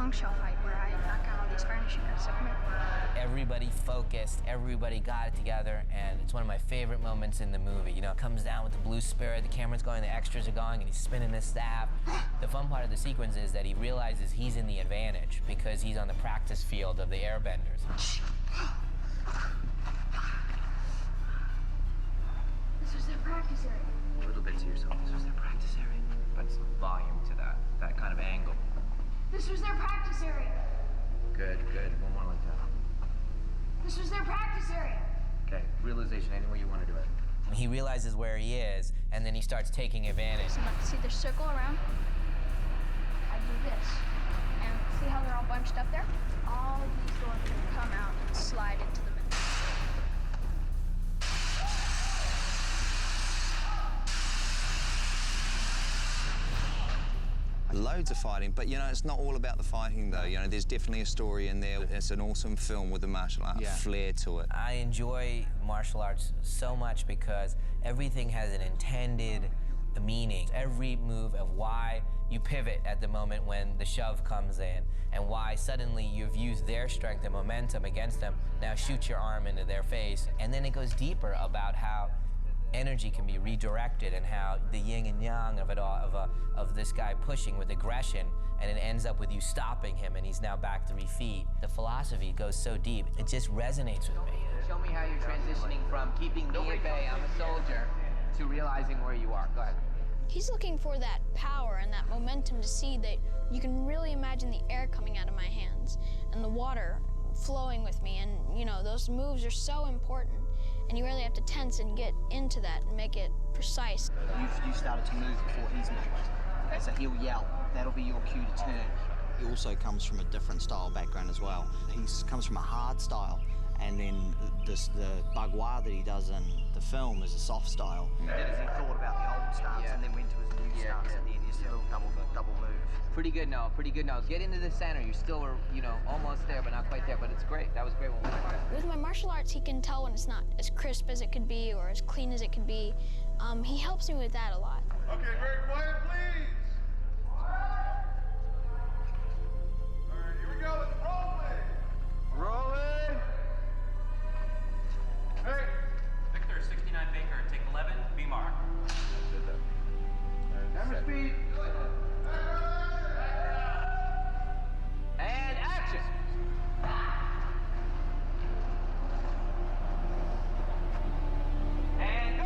bombshell fight where I knock out all these furnishing guys. So come here. Everybody focused, everybody got it together, and it's one of my favorite moments in the movie. You know, it comes down with the blue spirit, the camera's going, the extras are going, and he's spinning his staff. The fun part of the sequence is that he realizes he's in the advantage because he's on the practice field of the Airbenders. This was their practice area. A little bit to yourself. This was their practice area. But some volume to that kind of angle. This was their practice area. Good, good. One more like that. This was their practice area. Okay, realization, any way you want to do it. He realizes where he is, and then he starts taking advantage. See the circle around? I do this. And see how they're all bunched up there? All of these doors can come out and slide into the middle. Loads of fighting, but you know, it's not all about the fighting though. You know, there's definitely a story in there. It's an awesome film with a martial art flair to it. I enjoy martial arts so much because everything has an intended meaning. Every move of why you pivot at the moment when the shove comes in, and why suddenly you've used their strength and momentum against them, now shoot your arm into their face. And then it goes deeper about how energy can be redirected and how the yin and yang of it all, of this guy pushing with aggression, and it ends up with you stopping him and he's now back 3 feet. The philosophy goes so deep, it just resonates with me. Show me how you're transitioning from keeping me at bay, I'm a soldier, to realizing where you are. Go ahead. He's looking for that power and that momentum to see that you can really imagine the air coming out of my hands and the water flowing with me, and you know, those moves are so important, and you really have to tense and get into that and make it precise. You started to move before he's moved, so he'll yell. That'll be your cue to turn. He also comes from a different style background as well. He comes from a hard style, and then the bagua that he does in the film is a soft style. He did is he thought about the old stance and then went to his new stance at the end. Just a little double move. Pretty good, Noah, pretty good, Noah. Get into the center. You still were, you know, almost there, but not quite there, but it's great. That was great. With my martial arts, he can tell when it's not as crisp as it could be or as clean as it could be. He helps me with that a lot. Okay, very quiet, please. All right, here we go. Let's roll it. Rolling. Hey. Victor, 69 Baker, take 11, B mark. Camera speed. And action! And go!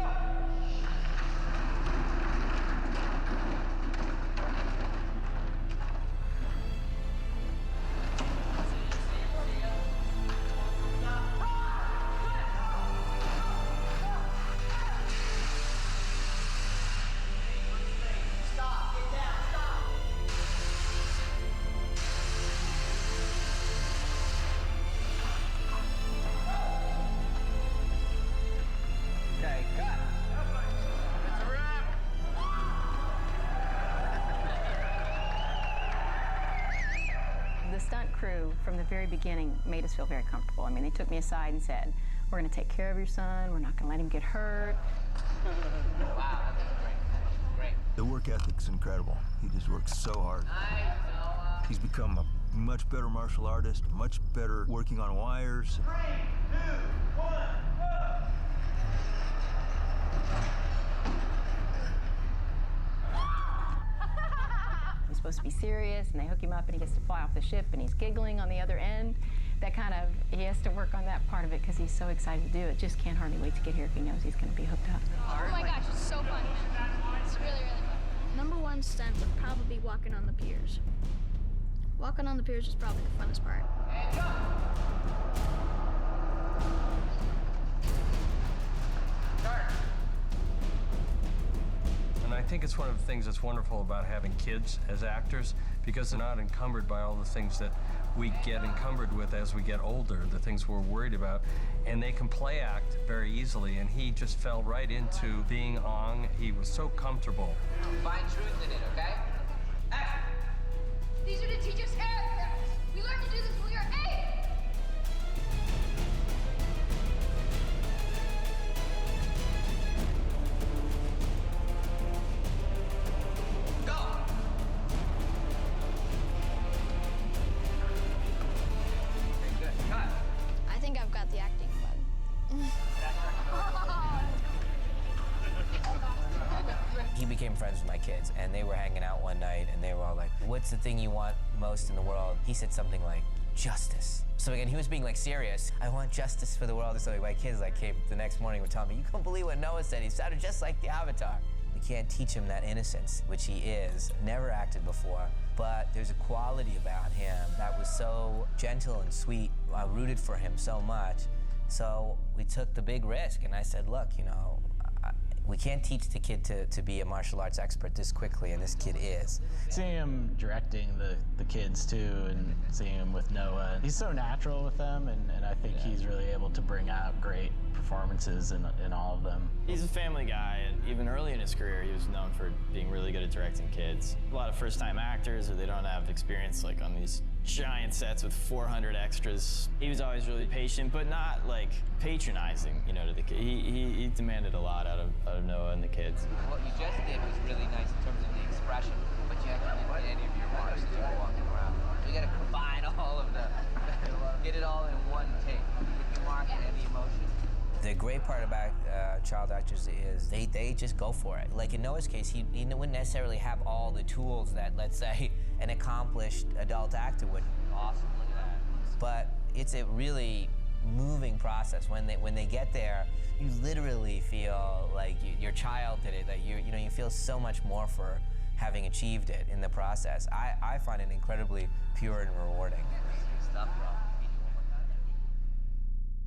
From the very beginning made us feel very comfortable. I mean, they took me aside and said, we're going to take care of your son, we're not going to let him get hurt. Wow, that's great. Great. The work ethic's incredible. He just works so hard. Nice, Noah. He's become a much better martial artist, much better working on wires. 3, 2, 1, go! He's supposed to be serious, and they hook him up, and he gets to fly off the ship, and he's giggling on the other end. That kind of, he has to work on that part of it because he's so excited to do it. Just can't hardly wait to get here if he knows he's going to be hooked up. Oh my gosh, it's so fun. It's really, really fun. Number one stunt would probably be walking on the piers. Walking on the piers is probably the funnest part. And go! Start. And I think it's one of the things that's wonderful about having kids as actors, because they're not encumbered by all the things that we get encumbered with as we get older, the things we're worried about. And they can play act very easily, and he just fell right into being Ong. He was so comfortable. Find truth in it, okay? Action! These are to teach us aircraft. We learned to do this when we were 8. Go! the acting bug. He became friends with my kids, and they were hanging out one night, and they were all like, "What's the thing you want most in the world?" He said something like, "Justice." So again, he was being like serious. "I want justice for the world." So my kids like came the next morning were telling me, "You couldn't believe what Noah said. He sounded just like the Avatar." We can't teach him that innocence, which he is. Never acted before, but there's a quality about him that was so gentle and sweet. I rooted for him so much. So we took the big risk, and I said, "Look, you know, we can't teach the kid to be a martial arts expert this quickly, and this kid is." Seeing him directing the kids too, and seeing him with Noah, he's so natural with them, and I think he's really able to bring out great performances in all of them. He's a family guy, and even early in his career, he was known for being really good at directing kids. A lot of first-time actors, or they don't have experience like on these giant sets with 400 extras. He was always really patient, but not like patronizing, you know, to the kid. He demanded a lot out of Noah and the kids. What you just did was really nice in terms of the expression, but you actually didn't get any of your marks as you were walking around. We gotta combine all of the, get it all in one take, with the mark and the emotion. The great part about child actors is they just go for it. Like in Noah's case, he wouldn't necessarily have all the tools that, let's say, an accomplished adult actor would. Awesome, look at that. But it's a really moving process. When they get there, you literally feel like your child did it. That you feel so much more for having achieved it in the process. I find it incredibly pure and rewarding. Stuff, bro.